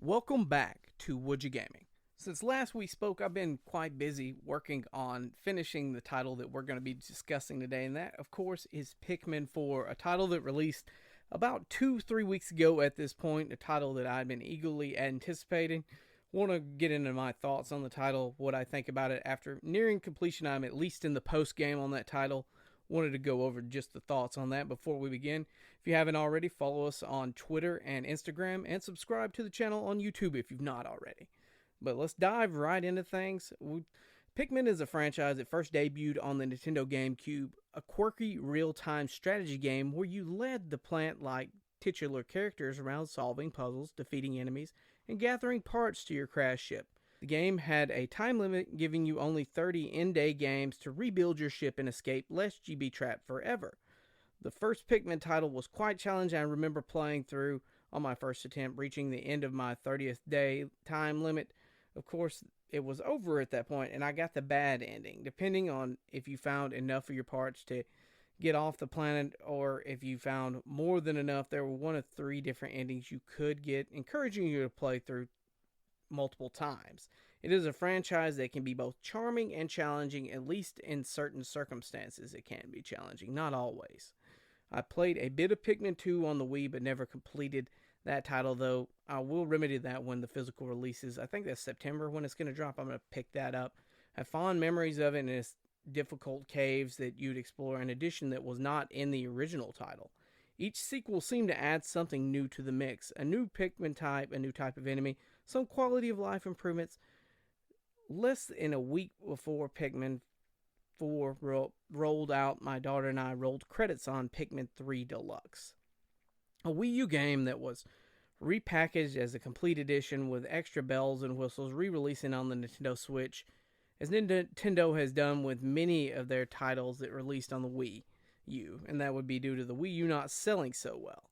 Welcome back to Would You Gaming. Since last we spoke, I've been quite busy working on finishing the title that we're going to be discussing today, and that, of course, is Pikmin 4, a title that released about 2-3 weeks ago at this point, a title that I've been eagerly anticipating. Want to get into my thoughts on the title, what I think about it after nearing completion. I'm at least in the post game on that title. Wanted to go over just the thoughts on that before we begin. If you haven't already, follow us on Twitter and Instagram, and subscribe to the channel on YouTube if you've not already. But let's dive right into things. Pikmin is a franchise that first debuted on the Nintendo GameCube, a quirky real-time strategy game where you led the plant-like titular characters around solving puzzles, defeating enemies, and gathering parts to your crash ship. The game had a time limit, giving you only 30 in-day games to rebuild your ship and escape lest you be trapped forever. The first Pikmin title was quite challenging. I remember playing through on my first attempt, reaching the end of my 30th day time limit. Of course, it was over at that point, and I got the bad ending. Depending on if you found enough of your parts to get off the planet, or if you found more than enough, there were one of 3 different endings you could get, encouraging you to play through multiple times. It is a franchise that can be both charming and challenging, at least in certain circumstances it can be challenging, not always. I played a bit of Pikmin 2 on the Wii, but never completed that title, though I will remedy that when the physical releases. I think that's September when it's going to drop. I'm going to pick that up. I have fond memories of it, and its difficult caves that you'd explore, in addition that was not in the original title. Each sequel seemed to add something new to the mix, a new Pikmin type, a new type of enemy, some quality of life improvements. Less than a week before Pikmin 4 rolled out, my daughter and I rolled credits on Pikmin 3 Deluxe, a Wii U game that was repackaged as a complete edition with extra bells and whistles, re-releasing on the Nintendo Switch, as Nintendo has done with many of their titles that released on the Wii U, and that would be due to the Wii U not selling so well.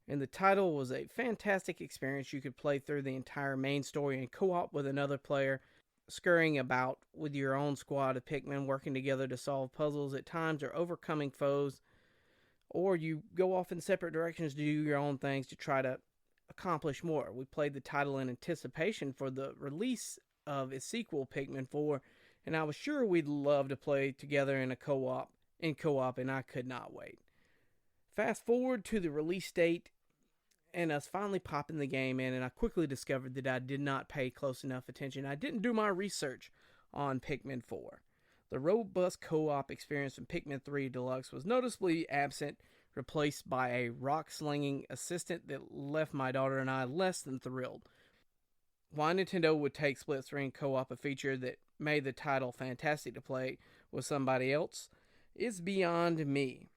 And the title was a fantastic experience. You could play through the entire main story in co-op with another player, scurrying about with your own squad of Pikmin, working together to solve puzzles at times or overcoming foes, or you go off in separate directions to do your own things to try to accomplish more. We played the title in anticipation for the release of its sequel, Pikmin 4, and I was sure we'd love to play together in co-op, and I could not wait. Fast forward to the release date and us finally popping the game in, and I quickly discovered that I did not pay close enough attention. I didn't do my research on Pikmin 4. The robust co-op experience in Pikmin 3 Deluxe was noticeably absent, replaced by a rock-slinging assistant that left my daughter and I less than thrilled. Why Nintendo would take split-screen co-op, a feature that made the title fantastic to play with somebody else, is beyond me.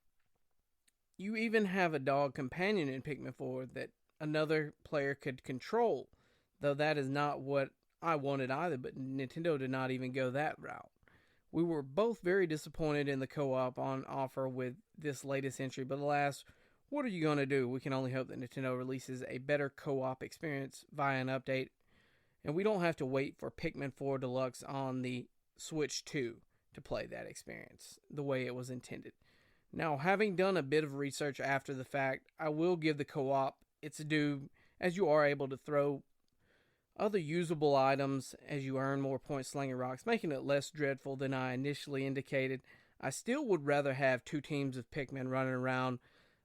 You even have a dog companion in Pikmin 4 that another player could control, though that is not what I wanted either, but Nintendo did not even go that route. We were both very disappointed in the co-op on offer with this latest entry, but alas, what are you going to do? We can only hope that Nintendo releases a better co-op experience via an update, and we don't have to wait for Pikmin 4 Deluxe on the Switch 2 to play that experience the way it was intended. Now, having done a bit of research after the fact, I will give the co-op its due, as you are able to throw other usable items as you earn more points slinging rocks, making it less dreadful than I initially indicated. I still would rather have 2 teams of Pikmin running around,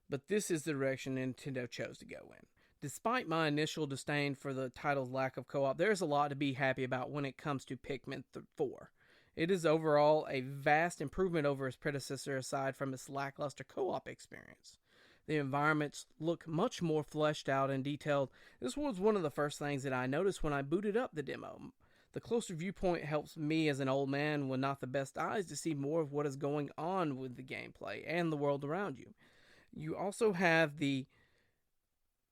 but this is the direction Nintendo chose to go in. Despite my initial disdain for the title's lack of co-op, there's a lot to be happy about when it comes to Pikmin 4. It is overall a vast improvement over its predecessor, aside from its lackluster co-op experience. The environments look much more fleshed out and detailed. This was one of the first things that I noticed when I booted up the demo. The closer viewpoint helps me as an old man with not the best eyes to see more of what is going on with the gameplay and the world around you. You also have the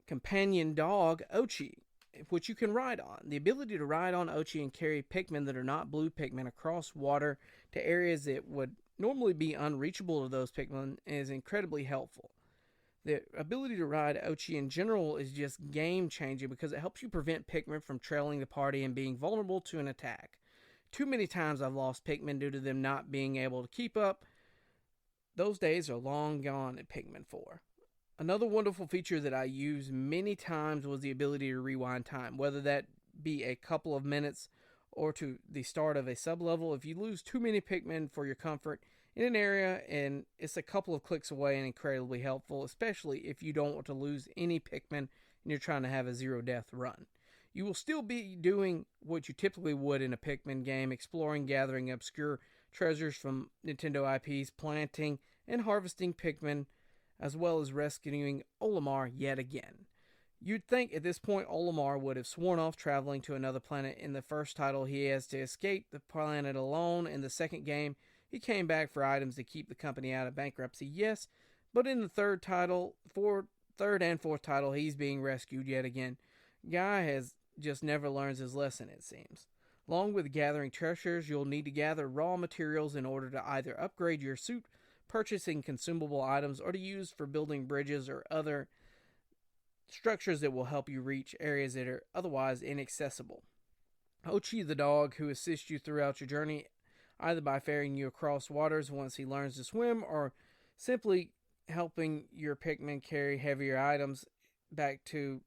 companion dog, Ochi, which you can ride on. The ability to ride on Ochi and carry Pikmin that are not blue Pikmin across water to areas that would normally be unreachable to those Pikmin is incredibly helpful. The ability to ride Ochi in general is just game-changing because it helps you prevent Pikmin from trailing the party and being vulnerable to an attack. Too many times I've lost Pikmin due to them not being able to keep up. Those days are long gone in Pikmin 4. Another wonderful feature that I used many times was the ability to rewind time, whether that be a couple of minutes or to the start of a sublevel. If you lose too many Pikmin for your comfort in an area, and it's a couple of clicks away and incredibly helpful, especially if you don't want to lose any Pikmin and you're trying to have a zero death run. You will still be doing what you typically would in a Pikmin game, exploring, gathering obscure treasures from Nintendo IPs, planting and harvesting Pikmin, as well as rescuing Olimar yet again. You'd think at this point Olimar would have sworn off traveling to another planet. In the first title, he has to escape the planet alone. In the second game, he came back for items to keep the company out of bankruptcy, yes, but in the third and fourth title, he's being rescued yet again. Guy has just never learns his lesson, it seems. Along with gathering treasures, you'll need to gather raw materials in order to either upgrade your suit, purchasing consumable items, or to use for building bridges or other structures that will help you reach areas that are otherwise inaccessible. Ochi the dog, who assists you throughout your journey, either by ferrying you across waters once he learns to swim, or simply helping your Pikmin carry heavier items back to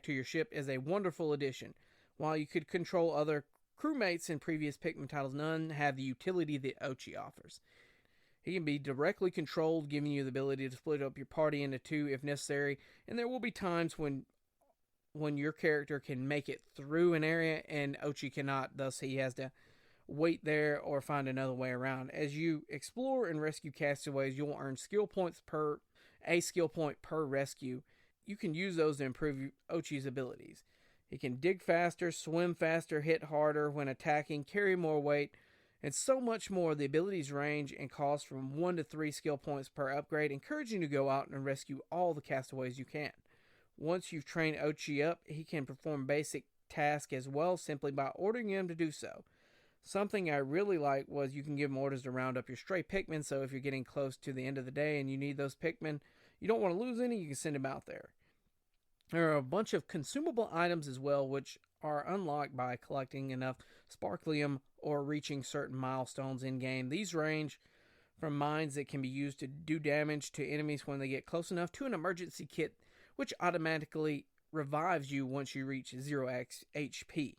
your ship, is a wonderful addition. While you could control other crewmates in previous Pikmin titles, none have the utility that Ochi offers. He can be directly controlled, giving you the ability to split up your party into two if necessary, and there will be times when your character can make it through an area and Ochi cannot, thus he has to wait there or find another way around. As you explore and rescue castaways, you'll earn skill point per rescue. You can use those to improve Ochi's abilities. He can dig faster, swim faster, hit harder when attacking, carry more weight, and so much more. The abilities range and cost from 1 to 3 skill points per upgrade, encouraging you to go out and rescue all the castaways you can. Once you've trained Ochi up, he can perform basic tasks as well, simply by ordering him to do so. Something I really liked was you can give him orders to round up your stray Pikmin, so if you're getting close to the end of the day and you need those Pikmin, you don't want to lose any, you can send them out there. There are a bunch of consumable items as well, which are unlocked by collecting enough Sparklium or reaching certain milestones in-game. These range from mines that can be used to do damage to enemies when they get close enough, to an emergency kit which automatically revives you once you reach 0 HP.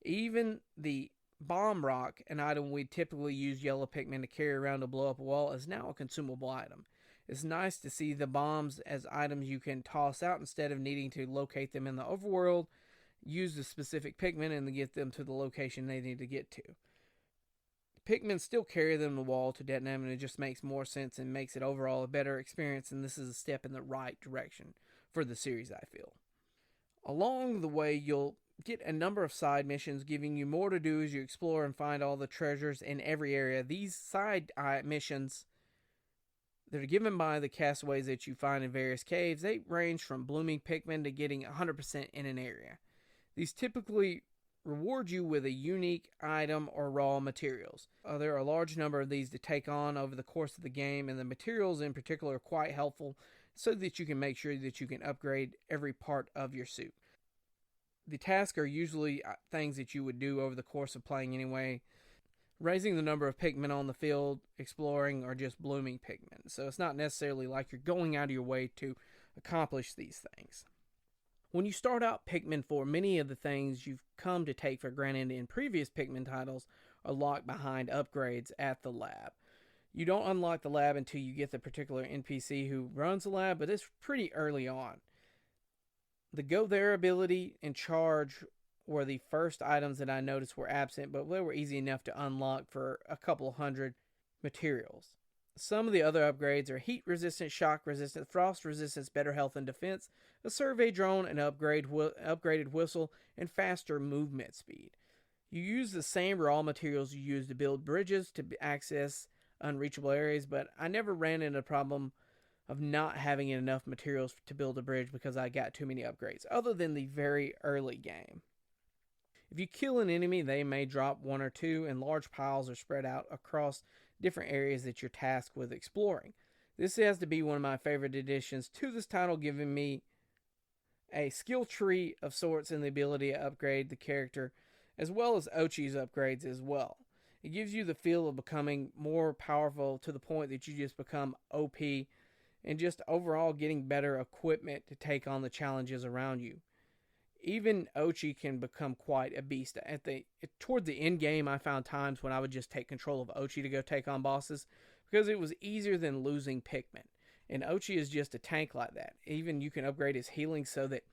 Even the bomb rock, an item we typically use yellow Pikmin to carry around to blow up a wall, is now a consumable item. It's nice to see the bombs as items you can toss out instead of needing to locate them in the overworld, use the specific Pikmin, and get them to the location they need to get to. Pikmin still carry them to the wall to detonate them, and it just makes more sense and makes it overall a better experience, and this is a step in the right direction for the series, I feel. Along the way, you'll get a number of side missions, giving you more to do as you explore and find all the treasures in every area. These side missions that are given by the castaways that you find in various caves, they range from blooming Pikmin to getting 100% in an area. These typically reward you with a unique item or raw materials. There are a large number of these to take on over the course of the game, and the materials in particular are quite helpful so that you can make sure that you can upgrade every part of your suit. The tasks are usually things that you would do over the course of playing anyway. Raising the number of Pikmin on the field, exploring, or just blooming Pikmin. So it's not necessarily like you're going out of your way to accomplish these things. When you start out Pikmin 4, many of the things you've come to take for granted in previous Pikmin titles are locked behind upgrades at the lab. You don't unlock the lab until you get the particular NPC who runs the lab, but it's pretty early on. The Go There ability and Charge were the first items that I noticed were absent, but they were easy enough to unlock for a couple hundred materials. Some of the other upgrades are heat resistant, shock resistant, frost resistance, better health and defense, a survey drone, an upgraded whistle, and faster movement speed. You use the same raw materials you use to build bridges to access unreachable areas, but I never ran into a problem of not having enough materials to build a bridge because I got too many upgrades, other than the very early game. If you kill an enemy, they may drop 1 or 2, and large piles are spread out across different areas that you're tasked with exploring. This has to be one of my favorite additions to this title, giving me a skill tree of sorts and the ability to upgrade the character, as well as Ochi's upgrades as well. It gives you the feel of becoming more powerful to the point that you just become OP and just overall getting better equipment to take on the challenges around you. Even Ochi can become quite a beast. Toward the end game, I found times when I would just take control of Ochi to go take on bosses because it was easier than losing Pikmin. And Ochi is just a tank like that. Even you can upgrade his healing so that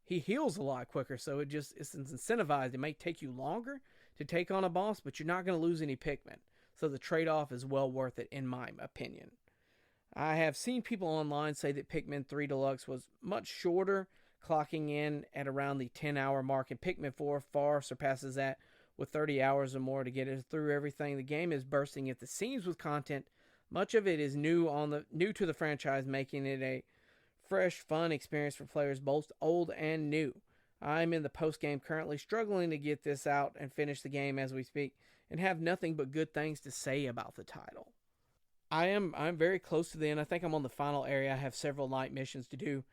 he heals a lot quicker. So it's incentivized. It may take you longer to take on a boss, but you're not going to lose any Pikmin. So the trade-off is well worth it in my opinion. I have seen people online say that Pikmin 3 Deluxe was much shorter, clocking in at around the 10-hour mark, and Pikmin 4 far surpasses that with 30 hours or more to get it through everything. The game is bursting at the seams with content. Much of it is new to the franchise, making it a fresh, fun experience for players both old and new. I'm in the post game currently, struggling to get this out and finish the game as we speak, and have nothing but good things to say about the title. I'm very close to the end. I think I'm on the final area. I have several night missions to do.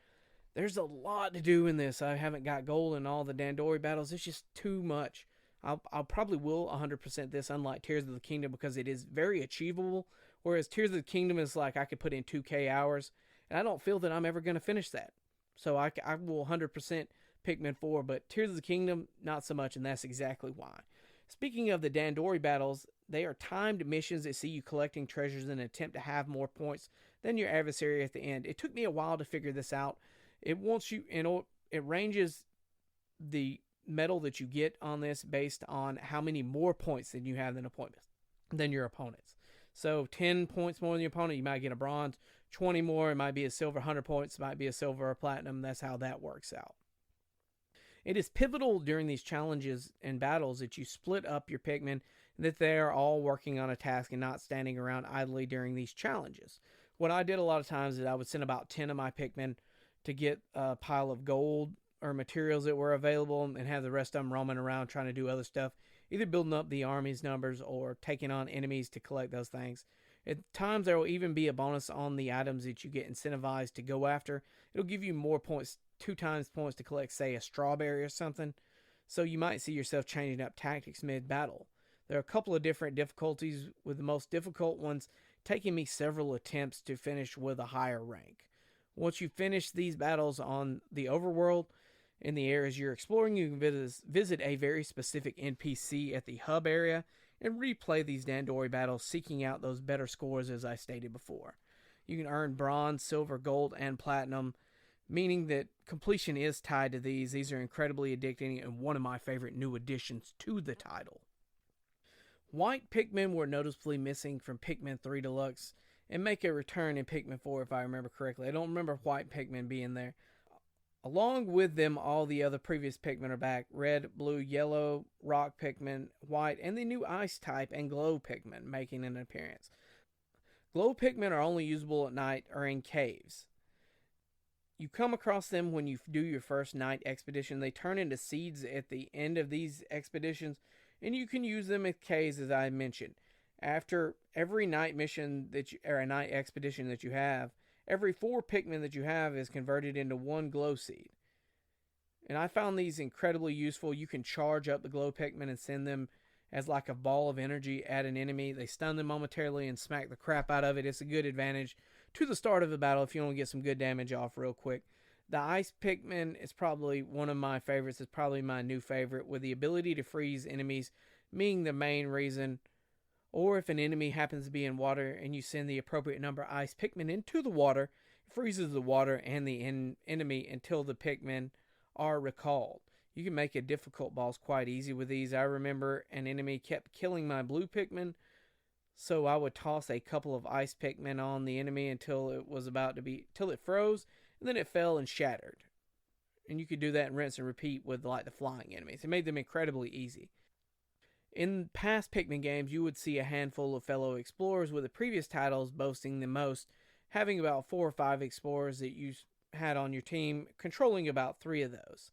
There's a lot to do in this. I haven't got gold in all the Dandori battles. It's just too much. I'll probably will 100% this, unlike Tears of the Kingdom, because it is very achievable. Whereas Tears of the Kingdom is like I could put in 2K hours, and I don't feel that I'm ever going to finish that. So I will 100% Pikmin 4, but Tears of the Kingdom, not so much, and that's exactly why. Speaking of the Dandori battles, they are timed missions that see you collecting treasures in an attempt to have more points than your adversary at the end. It took me a while to figure this out. It wants you, it ranges the medal that you get on this based on how many more points than you have than your opponents. So 10 points more than your opponent, you might get a bronze. 20 more, it might be a silver. 100 points, it might be a silver or platinum. That's how that works out. It is pivotal during these challenges and battles that you split up your Pikmin, and that they are all working on a task and not standing around idly during these challenges. What I did a lot of times is I would send about 10 of my Pikmin to get a pile of gold or materials that were available, and have the rest of them roaming around trying to do other stuff, either building up the army's numbers or taking on enemies to collect those things. At times there will even be a bonus on the items that you get incentivized to go after. It'll give you more points, 2 times points to collect, say, a strawberry or something. So you might see yourself changing up tactics mid-battle. There are a couple of different difficulties, with the most difficult ones taking me several attempts to finish with a higher rank. Once you finish these battles on the overworld, in the areas you're exploring, you can visit a very specific NPC at the hub area and replay these Dandori battles, seeking out those better scores as I stated before. You can earn bronze, silver, gold, and platinum, meaning that completion is tied to these. These are incredibly addicting and one of my favorite new additions to the title. White Pikmin were noticeably missing from Pikmin 3 Deluxe and make a return in Pikmin 4 if I remember correctly. I don't remember white Pikmin being there. Along with them, all the other previous Pikmin are back. Red, blue, yellow, rock Pikmin, white, and the new ice type and glow Pikmin making an appearance. Glow Pikmin are only usable at night or in caves. You come across them when you do your first night expedition. They turn into seeds at the end of these expeditions, and you can use them in caves, as I mentioned. After every night mission or a night expedition that you have, every 4 Pikmin that you have is converted into 1 glow seed. And I found these incredibly useful. You can charge up the glow Pikmin and send them as like a ball of energy at an enemy. They stun them momentarily and smack the crap out of it. It's a good advantage to the start of the battle if you want to get some good damage off real quick. The ice Pikmin is probably one of my favorites. It's probably my new favorite, with the ability to freeze enemies being the main reason. Or if an enemy happens to be in water and you send the appropriate number of ice Pikmin into the water, it freezes the water and the enemy until the Pikmin are recalled. You can make a difficult boss quite easy with these. I remember an enemy kept killing my blue Pikmin, so I would toss a couple of ice Pikmin on the enemy until it froze, and then it fell and shattered. And you could do that and rinse and repeat with like the flying enemies. It made them incredibly easy. In past Pikmin games, you would see a handful of fellow explorers, with the previous titles boasting the most, having about 4 or 5 explorers that you had on your team, controlling about 3 of those.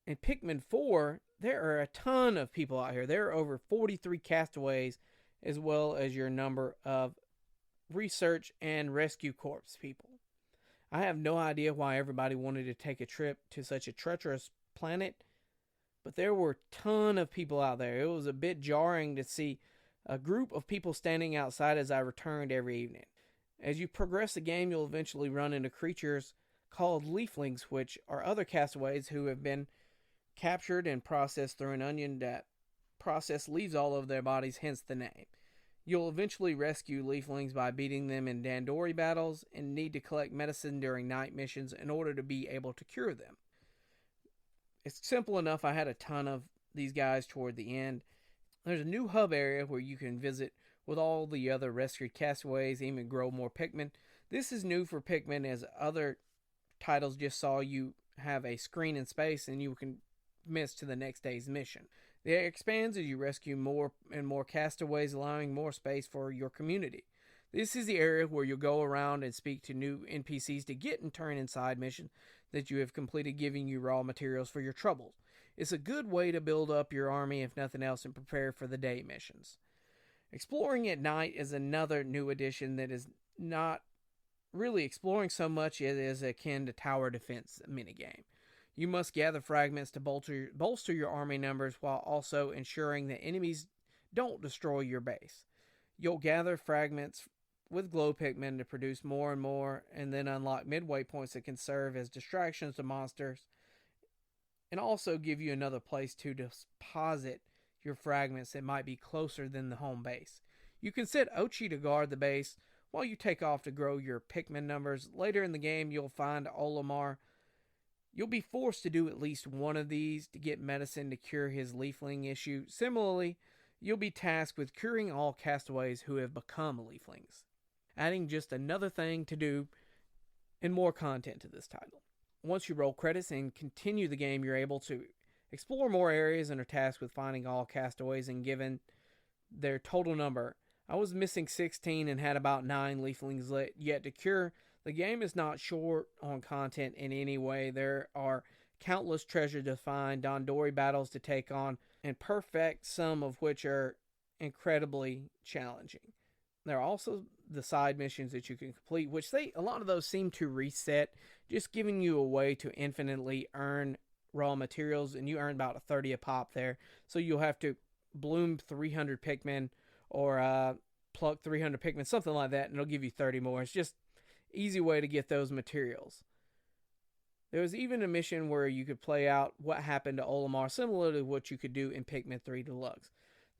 In Pikmin 4, there are a ton of people out here. There are over 43 castaways, as well as your number of research and rescue corps people. I have no idea why everybody wanted to take a trip to such a treacherous planet, but there were a ton of people out there. It was a bit jarring to see a group of people standing outside as I returned every evening. As you progress the game, you'll eventually run into creatures called leaflings, which are other castaways who have been captured and processed through an onion that process leaves all over their bodies, hence the name. You'll eventually rescue leaflings by beating them in Dandori battles and need to collect medicine during night missions in order to be able to cure them. It's simple enough. I had a ton of these guys toward the end. There's a new hub area where you can visit with all the other rescued castaways, even grow more Pikmin. This is new for Pikmin, as other titles just saw you have a screen in space and you can miss to the next day's mission. The area expands as you rescue more and more castaways, allowing more space for your community. This is the area where you'll go around and speak to new NPCs to get and turn in side missions that you have completed, giving you raw materials for your troubles. It's a good way to build up your army, if nothing else, and prepare for the day missions. Exploring at night is another new addition that is not really exploring so much. It is akin to tower defense minigame. You must gather fragments to bolster your army numbers while also ensuring that enemies don't destroy your base. You'll gather fragments with glow Pikmin to produce more and more, and then unlock midway points that can serve as distractions to monsters, and also give you another place to deposit your fragments that might be closer than the home base. You can set Ochi to guard the base while you take off to grow your Pikmin numbers. Later in the game, you'll find Olimar. You'll be forced to do at least one of these to get medicine to cure his leafling issue. Similarly, you'll be tasked with curing all castaways who have become leaflings, adding just another thing to do and more content to this title. Once you roll credits and continue the game, you're able to explore more areas and are tasked with finding all castaways and given their total number. I was missing 16 and had about 9 leaflings yet to cure. The game is not short on content in any way. There are countless treasures to find, Dandori battles to take on, and perfect, some of which are incredibly challenging. There are also the side missions that you can complete, which a lot of those seem to reset, just giving you a way to infinitely earn raw materials, and you earn about a 30 a pop there. So you'll have to bloom 300 Pikmin or pluck 300 Pikmin, something like that, and it'll give you 30 more. It's just easy way to get those materials. There was even a mission where you could play out what happened to Olimar, similar to what you could do in Pikmin 3 Deluxe.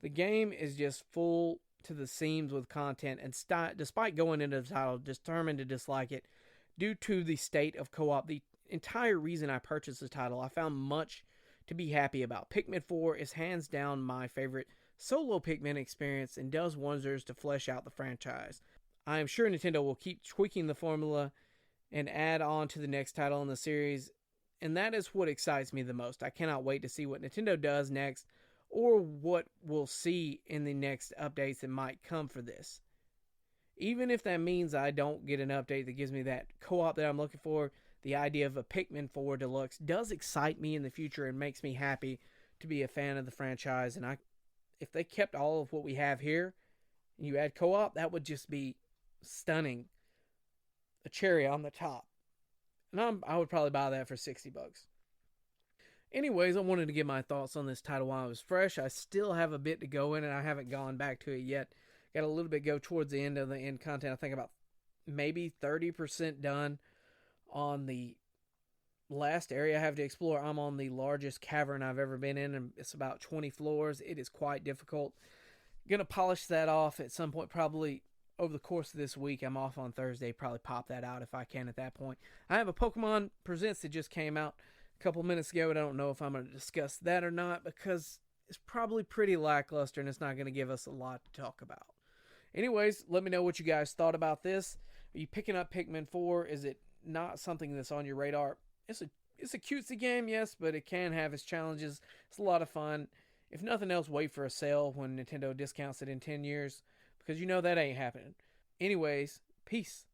The game is just full to the seams with content, and despite going into the title determined to dislike it due to the state of co-op, the entire reason I purchased the title, I found much to be happy about. Pikmin 4 is hands down my favorite solo Pikmin experience and does wonders to flesh out the franchise. I am sure Nintendo will keep tweaking the formula and add on to the next title in the series, and that is what excites me the most. I cannot wait to see what Nintendo does next, or what we'll see in the next updates that might come for this. Even if that means I don't get an update that gives me that co-op that I'm looking for, the idea of a Pikmin 4 Deluxe does excite me in the future and makes me happy to be a fan of the franchise. And if they kept all of what we have here, and you add co-op, that would just be stunning. A cherry on the top. And I would probably buy that for $60. Anyways, I wanted to get my thoughts on this title while it was fresh. I still have a bit to go in, and I haven't gone back to it yet. Got a little bit to go towards the end of the end content. I think about maybe 30% done on the last area I have to explore. I'm on the largest cavern I've ever been in, and it's about 20 floors. It is quite difficult. Gonna polish that off at some point, probably over the course of this week. I'm off on Thursday. Probably pop that out if I can at that point. I have a Pokemon Presents that just came out a couple minutes ago, but I don't know if I'm going to discuss that or not because it's probably pretty lackluster and it's not going to give us a lot to talk about. Anyways, let me know what you guys thought about this. Are you picking up Pikmin 4? Is it not something that's on your radar? It's a cutesy game, yes, but it can have its challenges. It's a lot of fun. If nothing else, wait for a sale when Nintendo discounts it in 10 years because you know that ain't happening. Anyways, peace.